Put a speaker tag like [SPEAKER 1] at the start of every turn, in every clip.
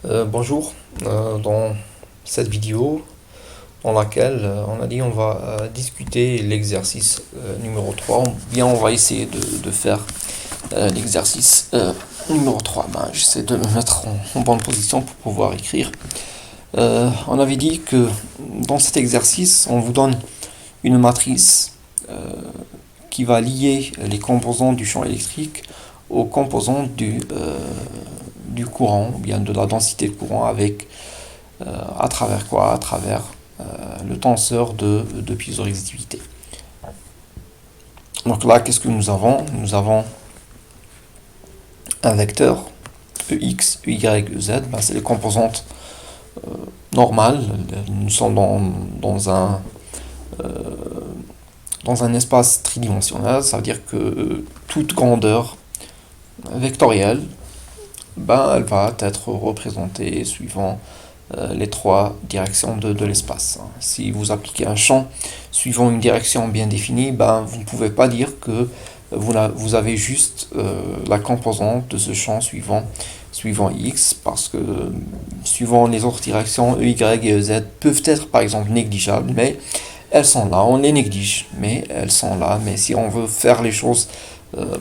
[SPEAKER 1] Bonjour, dans cette vidéo dans laquelle on a dit on va discuter l'exercice numéro 3 ou bien on va essayer de faire l'exercice numéro 3. J'essaie de me mettre en bonne position pour pouvoir écrire. On avait dit que dans cet exercice, on vous donne une matrice qui va lier les composants du champ électrique aux composants du courant, ou bien de la densité de courant avec à travers quoi? À travers le tenseur de piezorésitivité. Donc là, qu'est-ce que nous avons? Nous avons un vecteur EX, EY, EZ, c'est les composantes normales. Nous sommes euh, dans un espace tridimensionnel, ça veut dire que toute grandeur vectorielle, elle va être représentée suivant les trois directions de l'espace. Si vous appliquez un champ suivant une direction bien définie, vous ne pouvez pas dire que vous avez juste la composante de ce champ suivant X, parce que suivant les autres directions, E, Y et EZ peuvent être par exemple négligeables, mais elles sont là, on les néglige, mais elles sont là. Mais si on veut faire les choses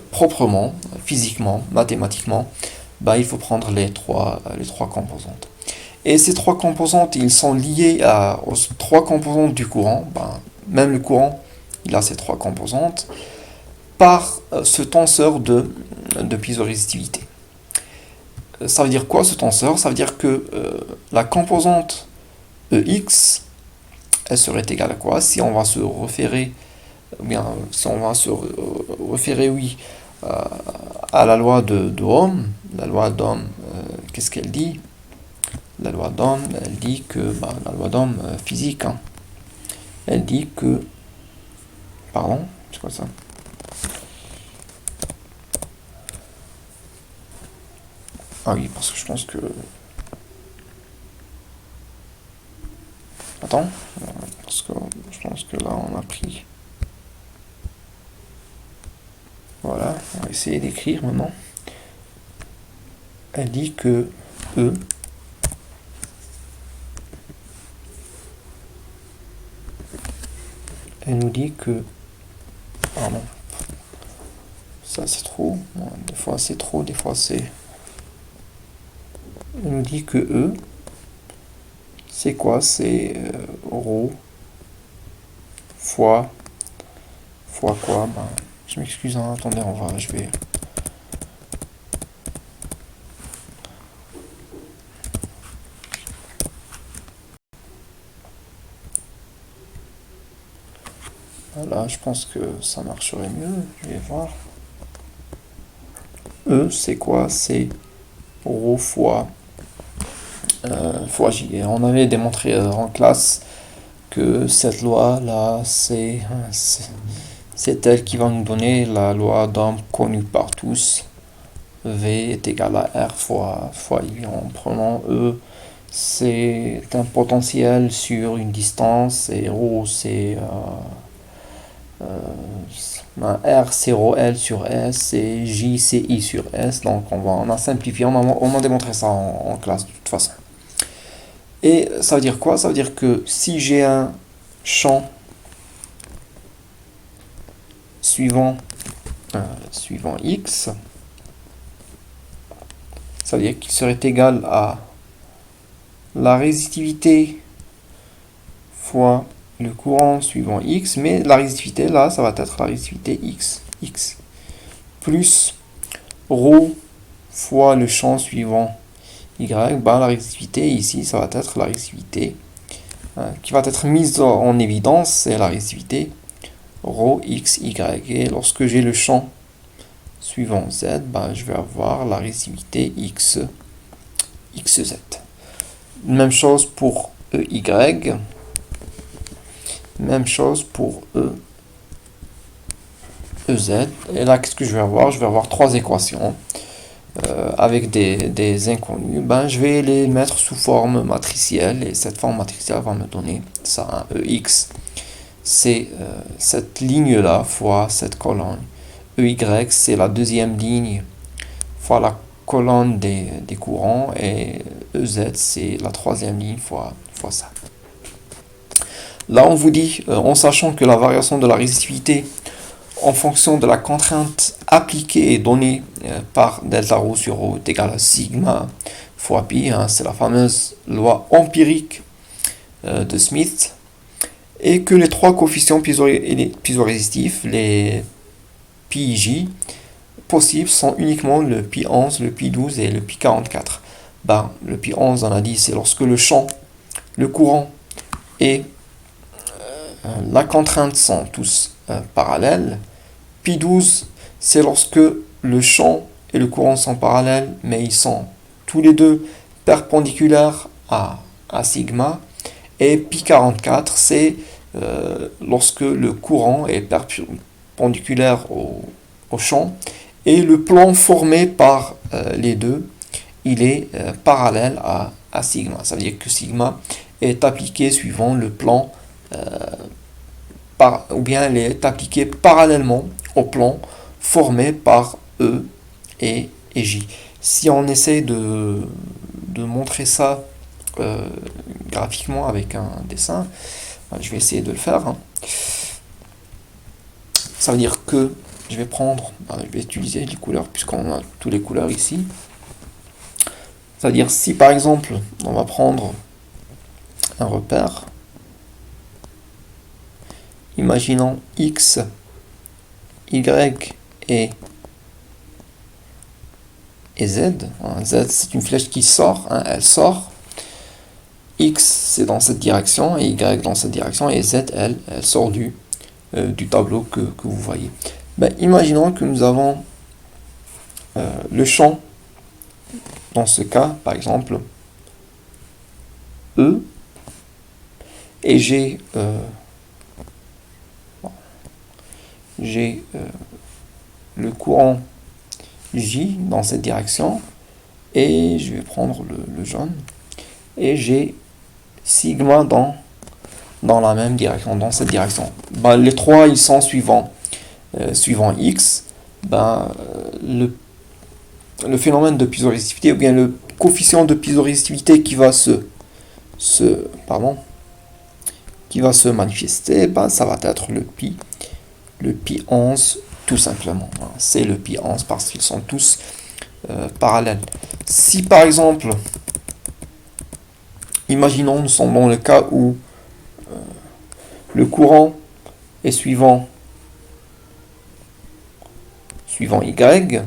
[SPEAKER 1] proprement, physiquement, mathématiquement, il faut prendre les trois composantes. Et ces trois composantes, ils sont liés aux trois composantes du courant. Même le courant, il a ces trois composantes par ce tenseur de piezorésitivité. Ça veut dire quoi ce tenseur? Ça veut dire que la composante EX, elle serait égale à quoi? Si on va se référer, si on va se référer, oui, à la loi de Ohm, la loi d'Ohm, qu'est-ce qu'elle dit? La loi d'Ohm, elle dit que, la loi d'Ohm physique, elle dit que, pardon, c'est quoi ça? Ah oui, parce que je pense que, attends, parce que je pense que là on a pris, voilà, on va essayer d'écrire maintenant. Elle dit que E, elle nous dit que, pardon, ça c'est trop, des fois c'est trop, des fois c'est, elle nous dit que E, c'est quoi? C'est ρ fois quoi? Je m'excuse, attendez, je vais. Là, je pense que ça marcherait mieux. Je vais voir. E, c'est quoi? C'est ρ fois J. Et on avait démontré en classe que cette loi-là, c'est elle qui va nous donner la loi d'Ohm connue par tous. V est égal à R fois I. En prenant E, c'est un potentiel sur une distance, et ρ, c'est R c'est ρL sur S et J c'est I sur S. Donc on a simplifié, on a démontré ça en classe de toute façon. Et ça veut dire quoi? Ça veut dire que si j'ai un champ suivant X, ça veut dire qu'il serait égal à la résistivité fois le courant suivant X, mais la résistivité là, ça va être la résistivité X, plus ρ fois le champ suivant Y, la résistivité ici, ça va être la résistivité qui va être mise en évidence, c'est la résistivité ρ x y. Et lorsque j'ai le champ suivant Z, je vais avoir la résistivité xz. Même chose pour EY, même chose pour EZ. Et là, qu'est-ce que je vais avoir? Je vais avoir trois équations avec des inconnus. Je vais les mettre sous forme matricielle, et cette forme matricielle va me donner ça, EX. C'est cette ligne-là fois cette colonne. EY, c'est la deuxième ligne fois colonne des courants, et EZ c'est la troisième ligne fois ça. Là on vous dit, en sachant que la variation de la résistivité en fonction de la contrainte appliquée est donnée par delta rho sur rho est égal à sigma fois pi, hein, c'est la fameuse loi empirique de Smith, et que les trois coefficients piézorésistifs, les pi-j, possibles sont uniquement le pi 11, le pi 12 et le pi 44. Ben, le pi 11, on a dit, c'est lorsque le champ, le courant et la contrainte sont tous parallèles. Pi 12, c'est lorsque le champ et le courant sont parallèles, mais ils sont tous les deux perpendiculaires à sigma. Et pi 44, c'est lorsque le courant est perpendiculaire au champ et le plan formé par les deux, il est parallèle à sigma. Ça veut dire que sigma est appliqué suivant le plan, ou bien elle est appliquée parallèlement au plan formé par E et J. Si on essaie de montrer ça graphiquement avec un dessin, je vais essayer de le faire. Ça veut dire que je vais utiliser les couleurs puisqu'on a toutes les couleurs ici. C'est-à-dire si par exemple on va prendre un repère, imaginons X, Y et Z. Z c'est une flèche qui sort, elle sort. X c'est dans cette direction et Y dans cette direction, et Z elle sort du tableau que vous voyez. Ben, imaginons que nous avons le champ, dans ce cas par exemple E, et j'ai le courant J dans cette direction, et je vais prendre le jaune, et j'ai sigma dans la même direction, dans cette direction. Ben, les trois ils sont suivant X. Ben, le phénomène de piézorésistivité, ou bien le coefficient de piézorésistivité qui va se manifester, ben, ça va être le pi 11 tout simplement. C'est le pi 11 parce qu'ils sont tous parallèles. Si par exemple, imaginons nous sommes dans le cas où le courant est suivant Y,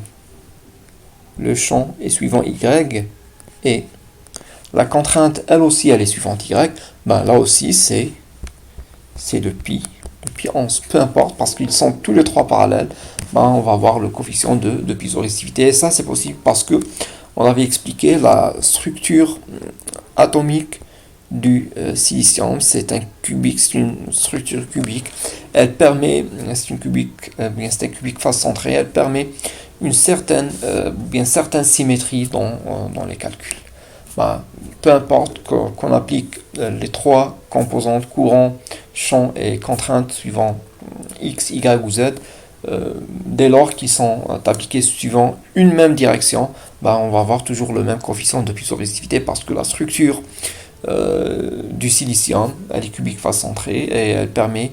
[SPEAKER 1] le champ est suivant Y, et la contrainte elle aussi elle est suivante Y, ben là aussi c'est le pi 11, peu importe, parce qu'ils sont tous les trois parallèles, ben on va avoir le coefficient de piézorésistivité. Et ça c'est possible parce que on avait expliqué la structure atomique du silicium. C'est un une structure cubique. Elle permet, c'est un cubique face centrée, elle permet une certaine symétrie dans les calculs. Ben, peu importe qu'on applique les trois composantes, courant, champ et contrainte suivant X, Y ou Z, dès lors qu'ils sont appliqués suivant une même direction, ben, on va avoir toujours le même coefficient de piézorésistivité parce que la structure du silicium, elle est cubique face centrée et elle permet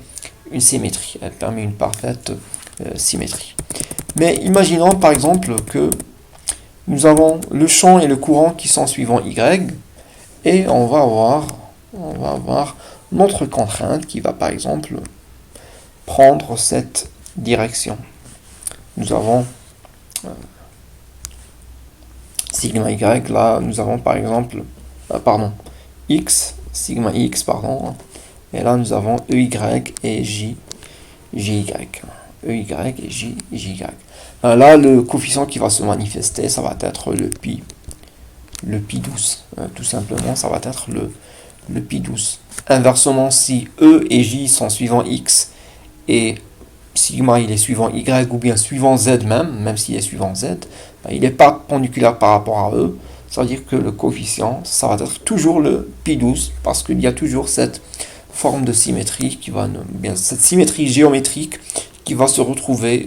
[SPEAKER 1] une symétrie, elle permet une parfaite symétrie. Mais imaginons par exemple que nous avons le champ et le courant qui sont suivants Y, et on va avoir notre contrainte qui va par exemple prendre cette direction. Nous avons sigma Y, là nous avons par exemple, X, sigma X, et là nous avons EY et JY. EY et JY. Là, le coefficient qui va se manifester, ça va être le pi 12. Tout simplement, ça va être le pi 12. Inversement, si E et J sont suivants X et sigma il est suivant Y ou bien suivant Z même s'il est suivant Z, il n'est pas perpendiculaire par rapport à E. Ça veut dire que le coefficient, ça va être toujours le pi 12 parce qu'il y a toujours cette forme de symétrie cette symétrie géométrique qui va se retrouver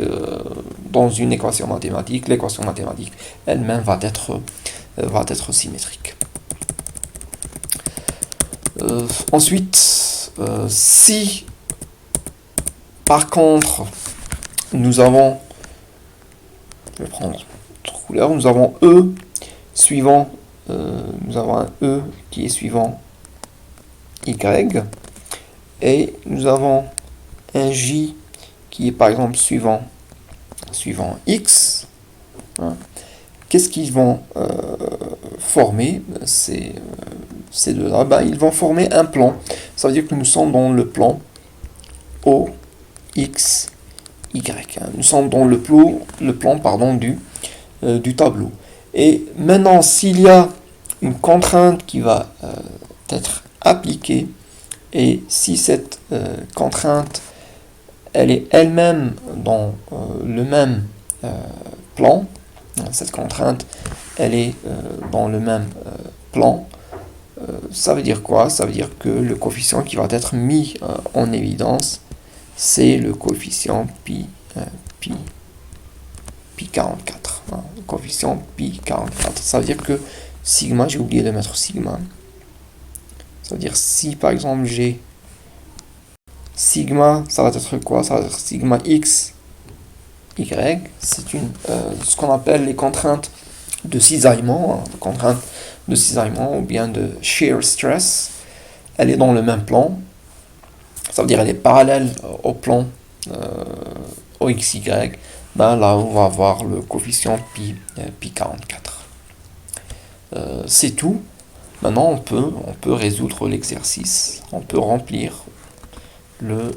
[SPEAKER 1] dans une équation mathématique, l'équation mathématique elle-même va être symétrique. Ensuite, si par contre nous avons, je vais prendre notre couleur, nous avons E suivant, nous avons un E qui est suivant Y, et nous avons un J qui est par exemple suivant X. Hein. Qu'est-ce qu'ils vont former, ces deux-là? Ben, ils vont former un plan. Ça veut dire que nous sommes dans le plan O, X, Y. Hein. Nous sommes dans le plan pardon, du tableau. Et maintenant, s'il y a une contrainte qui va être appliquée, et si cette contrainte elle est elle-même dans le même plan, cette contrainte elle est dans le même plan, ça veut dire quoi? Ça veut dire que le coefficient qui va être mis en évidence, c'est le coefficient pi 44. Hein, le coefficient pi 44. Ça veut dire que sigma, j'ai oublié de mettre sigma. Ça veut dire si par exemple j'ai sigma, ça va être quoi? Ça va être sigma x, y. C'est ce qu'on appelle les contraintes de cisaillement, hein, contraintes de cisaillement ou bien de shear stress. Elle est dans le même plan. Ça veut dire elle est parallèle au plan OXY. Ben là, on va avoir le coefficient pi 44. C'est tout. Maintenant, on peut résoudre l'exercice. On peut remplir le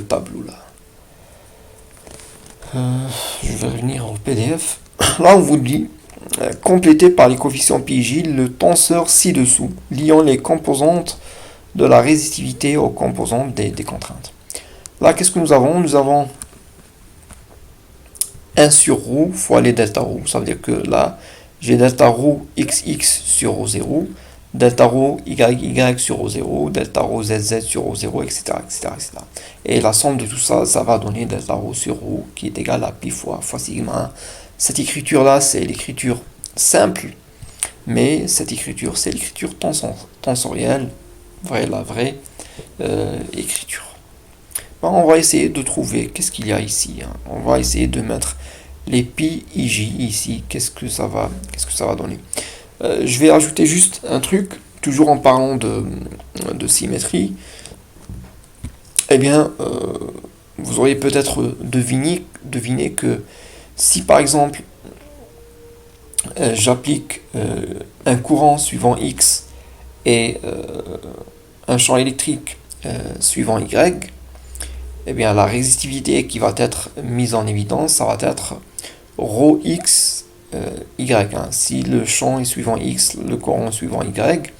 [SPEAKER 1] tableau là. Je vais revenir au PDF. Là, on vous dit compléter par les coefficients PJ le tenseur ci-dessous, liant les composantes de la résistivité aux composantes des contraintes. Là, qu'est-ce que nous avons? Nous avons 1 sur ρ fois les delta ρ. Ça veut dire que là, j'ai delta ρ xx sur ρ0, delta ρ yy sur ρ0, delta ρ zz sur ρ0, etc., etc., etc. Et la somme de tout ça, ça va donner delta ρ sur ρ qui est égal à pi fois sigma. Cette écriture-là, c'est l'écriture simple, mais cette écriture, c'est l'écriture tensorielle, la vraie écriture. Bon, on va essayer de trouver qu'est-ce qu'il y a ici. Hein. On va essayer de mettre les pi ij ici. Qu'est-ce que ça va donner? Je vais ajouter juste un truc, toujours en parlant de symétrie. Eh bien, vous auriez peut-être deviné que si par exemple j'applique un courant suivant X et un champ électrique suivant Y, eh bien la résistivité qui va être mise en évidence, ça va être ρx Y. Hein. Si le champ est suivant X, le courant est suivant Y,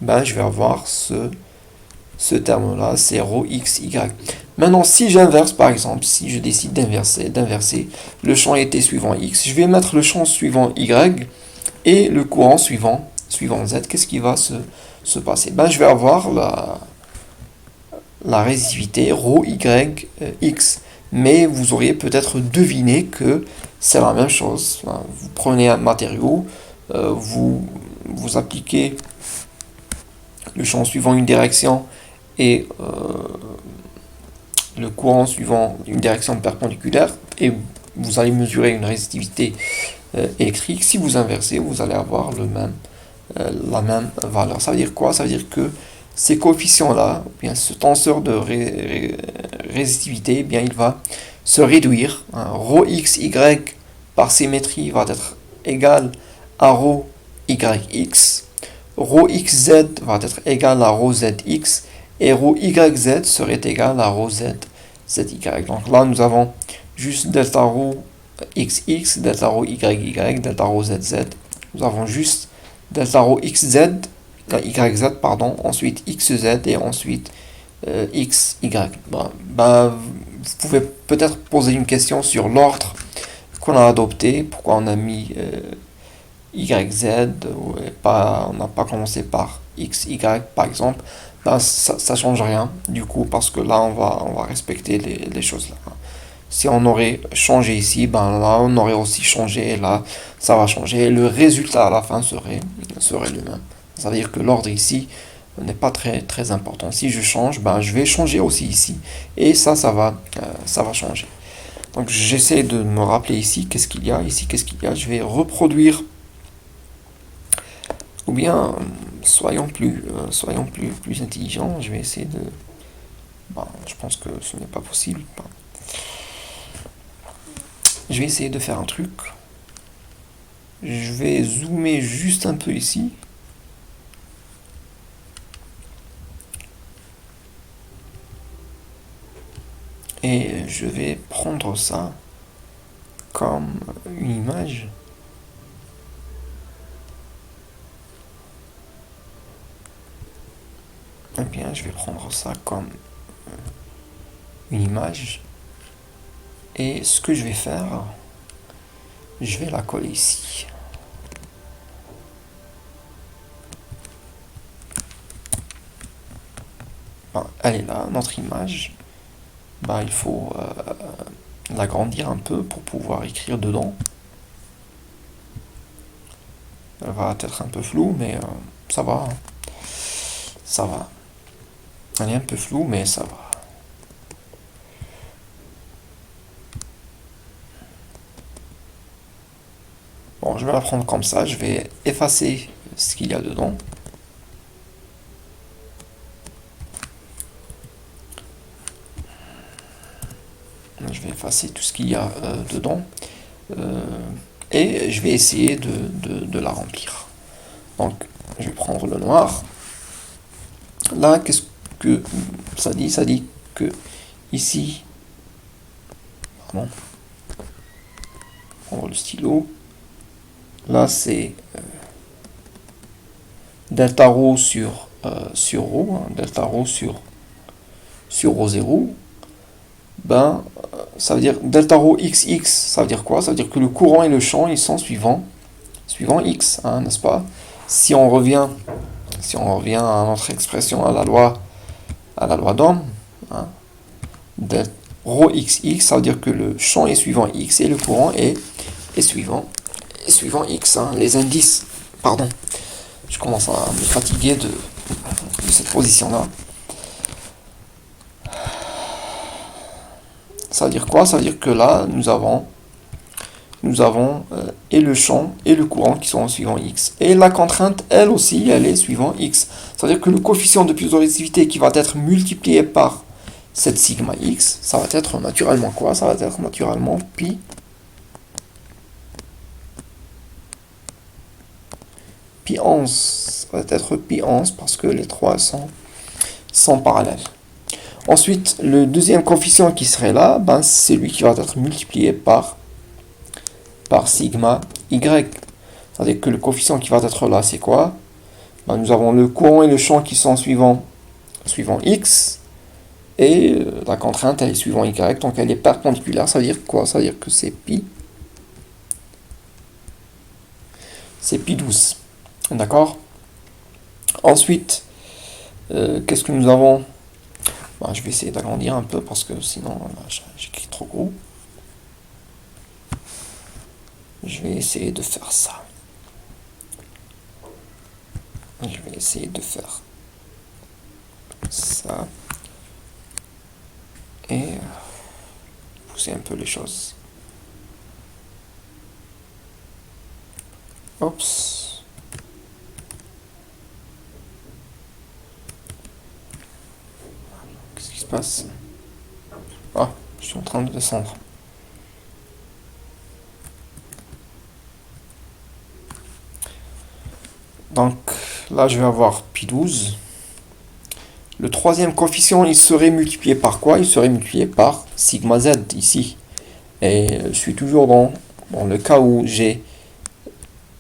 [SPEAKER 1] ben je vais avoir ce terme-là, c'est ρx Y. Maintenant, si j'inverse, par exemple, si je décide d'inverser, le champ était suivant X, je vais mettre le champ suivant Y et le courant suivant Z. Qu'est-ce qui va se passer? Ben, je vais avoir la résistivité ρYX. Mais vous auriez peut-être deviné que c'est la même chose. Vous prenez un matériau, vous appliquez le champ suivant une direction et le courant suivant une direction perpendiculaire et vous allez mesurer une résistivité électrique. Si vous inversez, vous allez avoir la même valeur. Ça veut dire quoi? Ça veut dire que ces coefficients-là, bien ce tenseur de résistivité, bien il va se réduire. Hein. ρxy par symétrie va être égal à ρyx. ρxz va être égal à ρzx et ρyz serait égal à ρzzy. Donc là, nous avons juste delta ρ xx, delta ρ yy, delta ρ zz. Nous avons juste delta ρ xz, yz, pardon, ensuite xz et ensuite xy. Vous pouvez peut-être poser une question sur l'ordre qu'on a adopté, pourquoi on a mis YZ, on n'a pas commencé par XY par exemple. Ça change rien du coup parce que là on va respecter les choses là. Si on aurait changé ici, ben là, on aurait aussi changé, et là, ça va changer. Et le résultat à la fin serait le même. Ça veut dire que l'ordre ici n'est pas très important. Si je change, ben, je vais changer aussi ici. Et ça va changer. Donc j'essaie de me rappeler ici, qu'est-ce qu'il y a, ici, qu'est-ce qu'il y a. Je vais reproduire, ou bien, plus intelligents. Je vais essayer de... Ben, je pense que ce n'est pas possible. Ben, je vais essayer de faire un truc. Je vais zoomer juste un peu ici. Et je vais prendre ça comme une image. Eh bien, je vais prendre ça comme une image. Et ce que je vais faire, je vais la coller ici. Ben, elle est là, notre image. Ben, il faut l'agrandir un peu pour pouvoir écrire dedans. Elle va être un peu floue, mais ça va. Ça va. Elle est un peu floue, mais ça va. Bon, je vais la prendre comme ça. Je vais effacer ce qu'il y a dedans. Je vais effacer tout ce qu'il y a dedans. Euh, et je vais essayer de la remplir. Donc, je vais prendre le noir. Là, qu'est-ce que ça dit? Ça dit que ici, pardon, prendre le stylo. Là, c'est delta rho sur rho, hein, delta rho sur rho 0. Ben, ça veut dire delta rho xx, ça veut dire quoi? Ça veut dire que le courant et le champ, ils sont suivant x, hein, n'est-ce pas? Si on revient à notre expression, à la loi d'Ohm, hein, rho xx, ça veut dire que le champ est suivant x et le courant est suivant x, hein, les indices. Pardon, je commence à me fatiguer de cette position-là. Ça veut dire quoi? Ça veut dire que là, nous avons et le champ et le courant qui sont suivant x. Et la contrainte, elle aussi, elle est suivant x. Ça veut dire que le coefficient de piezorésitivité qui va être multiplié par cette sigma x, ça va être naturellement quoi? Ça va être naturellement pi. Pi 11. Ça va être pi 11 parce que les trois sont parallèles. Ensuite, le deuxième coefficient qui serait là, ben, c'est lui qui va être multiplié par sigma y. C'est-à-dire que le coefficient qui va être là, c'est quoi? Ben, nous avons le courant et le champ qui sont suivant x, et la contrainte, elle est suivant y, donc elle est perpendiculaire. Ça veut dire quoi? Ça veut dire que c'est pi 12. D'accord? Ensuite, qu'est-ce que nous avons? Ben, je vais essayer d'agrandir un peu parce que sinon j'écris trop gros. Je vais essayer de faire ça. Je vais essayer de faire ça. Et pousser un peu les choses. Oups. Qu'est-ce qui se passe? Ah, je suis en train de descendre. Donc là, je vais avoir pi 12. Le troisième coefficient, il serait multiplié par quoi? Il serait multiplié par sigma z ici. Et je suis toujours dans le cas où j'ai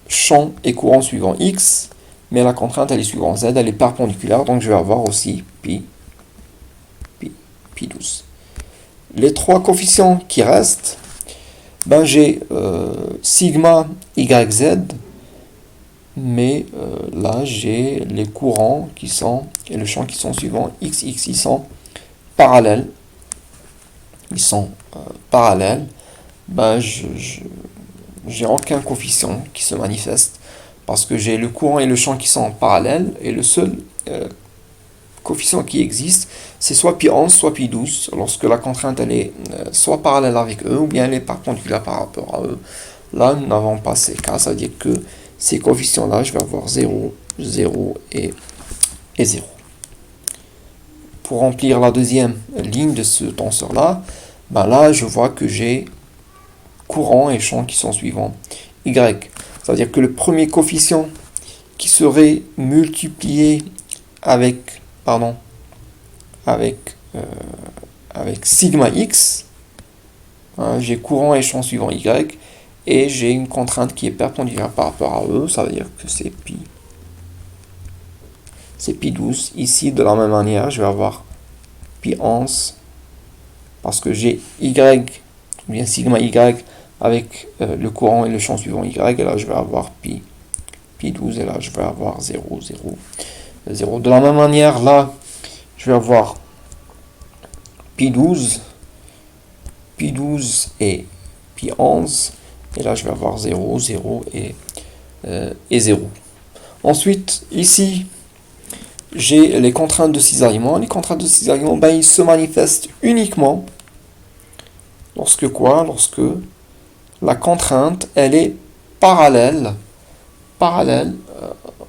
[SPEAKER 1] champ et courant suivant x, mais la contrainte, elle est suivant z, elle est perpendiculaire, donc je vais avoir aussi pi 12. Les trois coefficients qui restent, ben j'ai sigma yz, mais là j'ai les courants qui sont et le champ qui sont suivants xx, ils sont parallèles, ils sont parallèles, ben j'ai aucun coefficient qui se manifeste parce que j'ai le courant et le champ qui sont parallèles et le seul coefficient qui existe, c'est soit pi 11, soit pi 12, lorsque la contrainte elle est soit parallèle avec eux ou bien elle est perpendiculaire par rapport à eux. Là, nous n'avons pas ces cas, ça veut dire que ces coefficients-là, je vais avoir 0, 0 et 0. Pour remplir la deuxième ligne de ce tenseur-là, ben là, je vois que j'ai courant et champ qui sont suivants. Y. Ça veut dire que le premier coefficient qui serait multiplié avec, pardon, avec, euh, avec sigma x, hein, j'ai courant et champ suivant Y, et j'ai une contrainte qui est perpendiculaire par rapport à eux, ça veut dire que c'est pi 12. Ici, de la même manière, je vais avoir pi 11, parce que j'ai Y, ou bien sigma Y, avec le courant et le champ suivant Y, et là je vais avoir pi 12, et là je vais avoir 0, 0, 0. De la même manière, là, je vais avoir pi 12 et pi 11, et là je vais avoir 0, 0 et 0. Ensuite, ici, j'ai les contraintes de cisaillement. Les contraintes de cisaillement, ben, ils se manifestent uniquement lorsque quoi? Lorsque la contrainte, elle est parallèle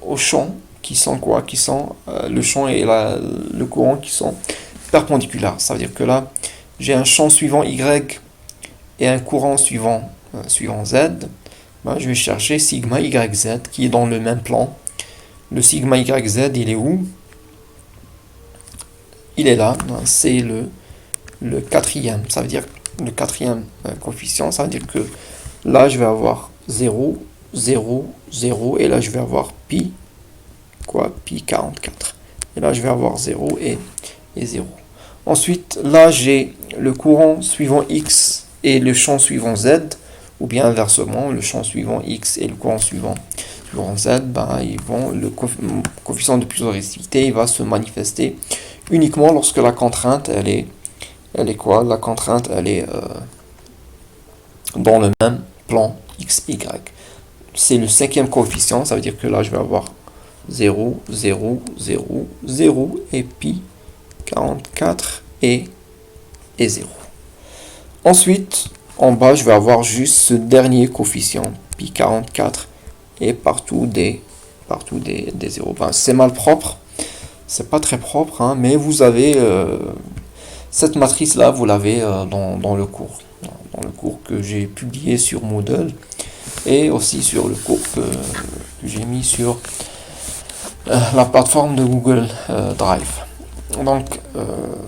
[SPEAKER 1] au champ, qui sont quoi? Qui sont le champ et le courant qui sont perpendiculaires. Ça veut dire que là, j'ai un champ suivant Y et un courant suivant Z. Ben, je vais chercher sigma YZ qui est dans le même plan. Le sigma YZ, il est où? Il est là, c'est le quatrième. Ça veut dire le quatrième coefficient, ça veut dire que là, je vais avoir 0, 0, 0, et là, je vais avoir pi, pi 44. Et là, je vais avoir 0 et 0. Ensuite, là, j'ai le courant suivant X et le champ suivant Z, ou bien inversement, le champ suivant X et le courant suivant Z, ben, le coefficient de pulsarité il va se manifester uniquement lorsque la contrainte, elle est quoi? La contrainte, elle est dans le même plan x, y. C'est le cinquième coefficient, ça veut dire que là, je vais avoir 0, 0, 0, 0, et pi 44 et 0. Ensuite, en bas, je vais avoir juste ce dernier coefficient, pi 44, et partout des 0. Ben, c'est mal propre, c'est pas très propre, hein, mais vous avez cette matrice-là, vous l'avez dans le cours. Dans le cours que j'ai publié sur Moodle et aussi sur le cours que j'ai mis sur la plateforme de Google Drive. Donc,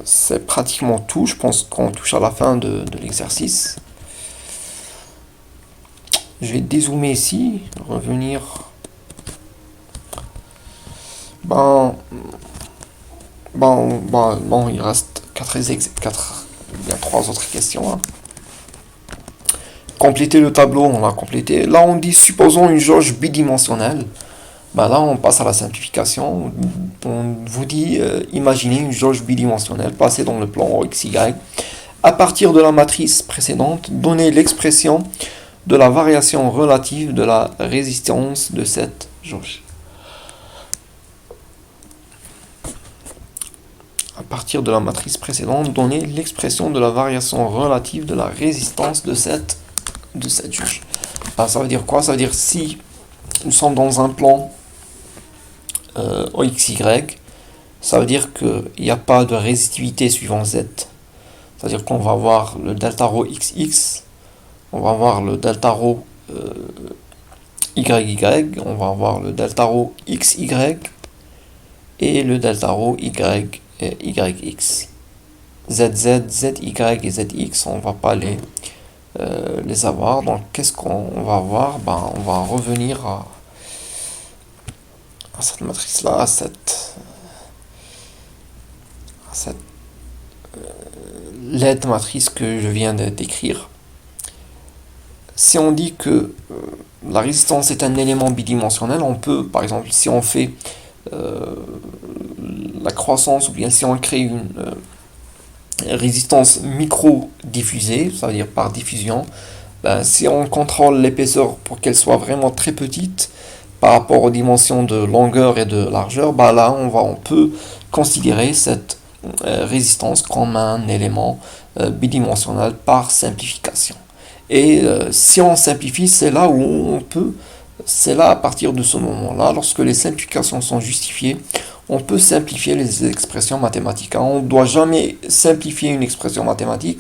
[SPEAKER 1] c'est pratiquement tout. Je pense qu'on touche à la fin de l'exercice. Je vais dézoomer ici, revenir. Bon, il reste 3 autres questions. Hein. Compléter le tableau, on l'a complété. Là, on dit, supposons une jauge bidimensionnelle. Ben là, on passe à la simplification. On vous dit, imaginez une jauge bidimensionnelle placée dans le plan XY. À partir de la matrice précédente, donnez l'expression de la variation relative de la résistance de cette jauge. À partir de la matrice précédente, donnez l'expression de la variation relative de la résistance de cette jauge. Alors, ça veut dire quoi? Ça veut dire si nous sommes dans un plan OXY, ça veut dire qu'il n'y a pas de résistivité suivant Z. C'est-à-dire qu'on va avoir le delta rho XX, on va avoir le delta rho YY, on va avoir le delta rho XY et le delta rho YX. ZZ, ZY et ZX, on ne va pas les avoir. Donc qu'est-ce qu'on va avoir? Ben, on va revenir à cette matrice-là, à cette LED matrice que je viens de décrire. Si on dit que la résistance est un élément bidimensionnel, on peut, par exemple, si on fait la croissance, ou bien si on crée résistance micro-diffusée, ça veut dire par diffusion, ben, si on contrôle l'épaisseur pour qu'elle soit vraiment très petite par rapport aux dimensions de longueur et de largeur, ben là on peut considérer cette résistance comme un élément bidimensionnel par simplification. Et si on simplifie, c'est là où on peut, c'est là à partir de ce moment-là, lorsque les simplifications sont justifiées, on peut simplifier les expressions mathématiques. On ne doit jamais simplifier une expression mathématique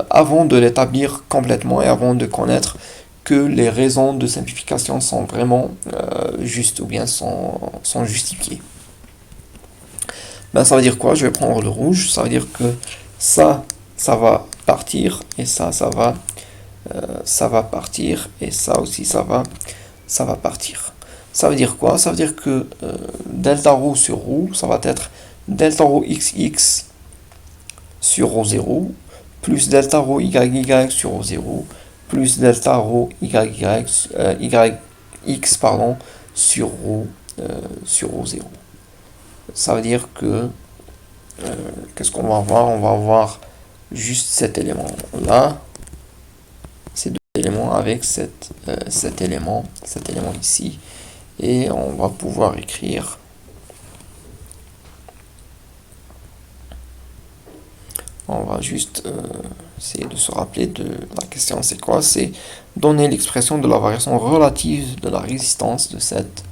[SPEAKER 1] avant de l'établir complètement et avant de connaître que les raisons de simplification sont vraiment justes ou bien sont justifiées. Ben, ça veut dire quoi? Je vais prendre le rouge. Ça veut dire que ça va partir et ça va partir et ça aussi, ça va partir. Ça veut dire quoi? Ça veut dire que delta rho sur rho, ça va être delta rho xx sur rho 0 plus delta rho YY sur rho 0 plus delta rho YX pardon, sur rho 0. Ça veut dire que qu'est-ce qu'on va avoir? On va avoir juste cet élément-là, ces deux éléments avec cet élément ici. Et on va pouvoir écrire on va juste essayer de se rappeler de la question, c'est quoi? C'est donner l'expression de la variation relative de la résistance de cette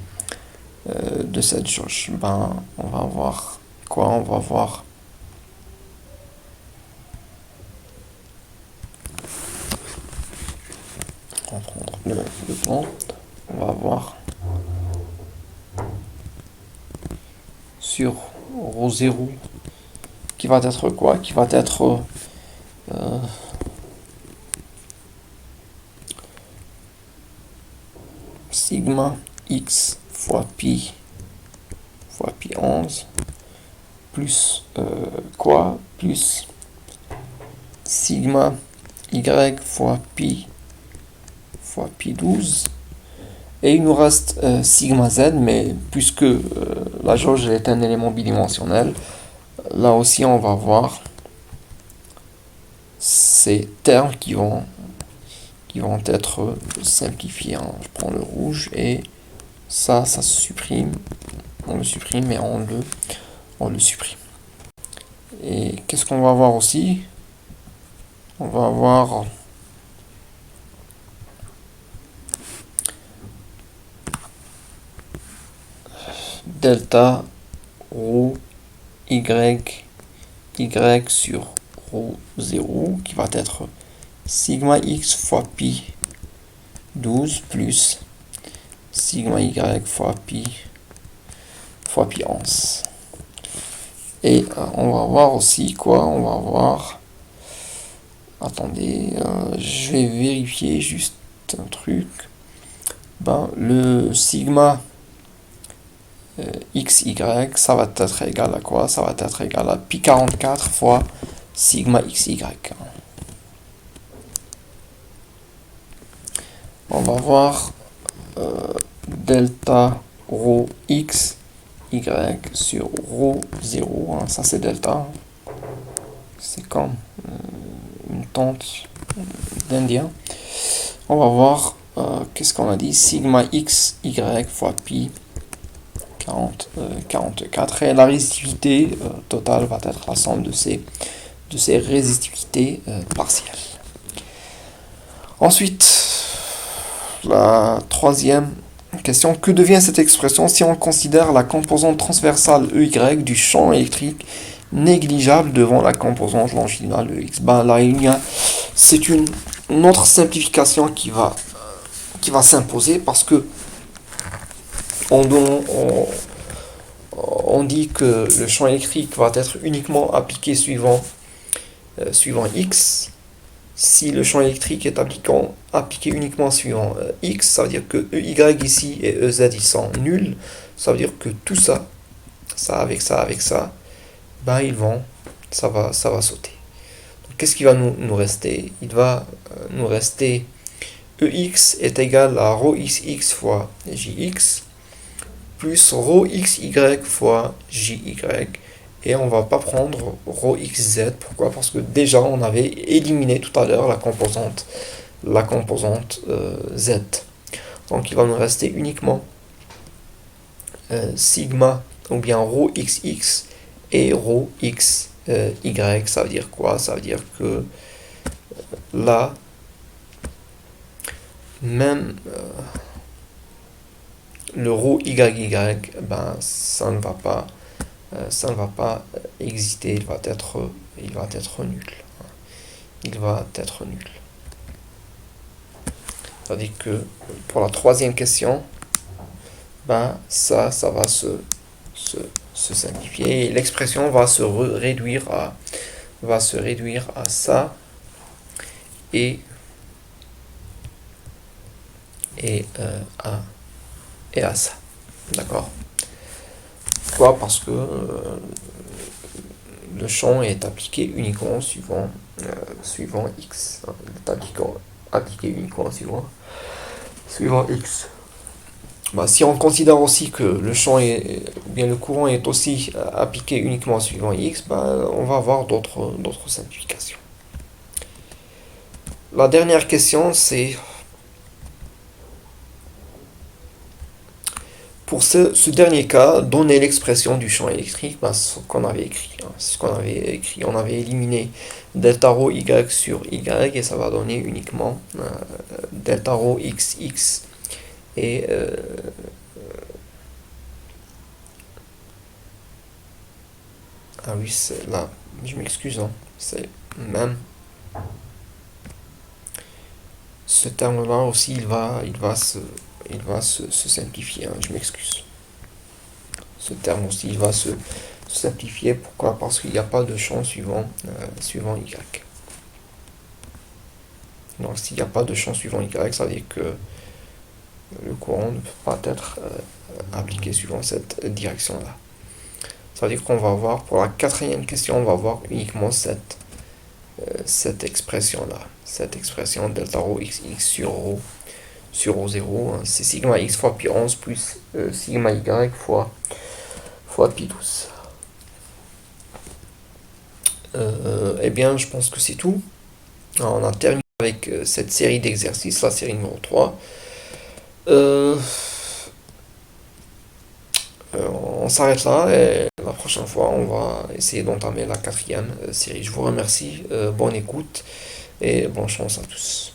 [SPEAKER 1] jauge. Ben, on va voir quoi? On va voir on va prendre le plan. On va voir sur rho 0 qui va être quoi? Qui va être sigma x fois pi 11 plus quoi? Plus sigma y fois pi 12. Et il nous reste sigma z, mais puisque la jauge est un élément bidimensionnel, là aussi on va voir ces termes qui vont être simplifiés. Je prends le rouge et ça se supprime. On le supprime et on le supprime. Et qu'est-ce qu'on va avoir aussi? On va avoir delta rho y sur rho 0 qui va être sigma x fois pi 12 plus sigma y fois pi 11. Et on va voir aussi quoi? On va voir. Attendez, je vais vérifier juste un truc. Ben, le sigma xy, ça va être égal à quoi? Ça va être égal à pi 44 fois sigma xy. On va voir delta rho x y sur rho 0. Hein, ça c'est delta. C'est comme une tente d'Indien. On va voir qu'est-ce qu'on a dit? Sigma x y fois pi 44. Et la résistivité totale va être la somme de ces résistivités partielles. Ensuite, la troisième question. Que devient cette expression si on considère la composante transversale EY du champ électrique négligeable devant la composante longitudinale EX? Ben là, c'est une autre simplification qui va s'imposer parce que on dit que le champ électrique va être uniquement appliqué suivant X. Si le champ électrique est appliqué uniquement suivant X, ça veut dire que EY ici et EZ ils sont nuls. Ça veut dire que tout ça avec ça, ben ça va sauter. Qu'est-ce qui va nous rester? Il va nous rester EX est égal à rho XX fois JX plus rho XY fois JY Et on va pas prendre rho xz. Pourquoi? Parce que déjà on avait éliminé tout à l'heure la composante z. Donc il va nous rester uniquement sigma ou bien rho xx et rho x y. Ça veut dire quoi? Ça veut dire que là, même le rho yy, ben, ça ne va pas exister, il va être nul. Il va être nul. C'est-à-dire que pour la troisième question, ben, ça va se simplifier. Et l'expression va se réduire à ça et, et à ça. D'accord? Pourquoi? Parce que le champ est appliqué uniquement suivant x. Il est appliqué uniquement suivant x. Bah, si on considère aussi que bien le courant est aussi appliqué uniquement suivant x, bah, on va avoir d'autres simplifications. La dernière question, c'est pour ce dernier cas, donner l'expression du champ électrique, bah, ce qu'on avait écrit. On avait éliminé delta rho y sur y et ça va donner uniquement delta rho xx et ah oui, c'est là, je m'excuse, hein, c'est même ce terme-là aussi, il va se simplifier, hein, je m'excuse. Ce terme aussi, il va se simplifier. Pourquoi? Parce qu'il n'y a pas de champ suivant y. Donc s'il n'y a pas de champ suivant y, ça veut dire que le courant ne peut pas être appliqué suivant cette direction-là. Ça veut dire qu'on va avoir, pour la quatrième question, on va avoir uniquement cette expression-là. Cette expression delta rho xx sur rho 0, hein, c'est sigma x fois pi 11 plus sigma y fois pi 12. Eh bien, je pense que c'est tout. Alors, on a terminé avec cette série d'exercices, la série numéro 3. Euh, on s'arrête là et la prochaine fois, on va essayer d'entamer la quatrième série. Je vous remercie, bonne écoute et bonne chance à tous.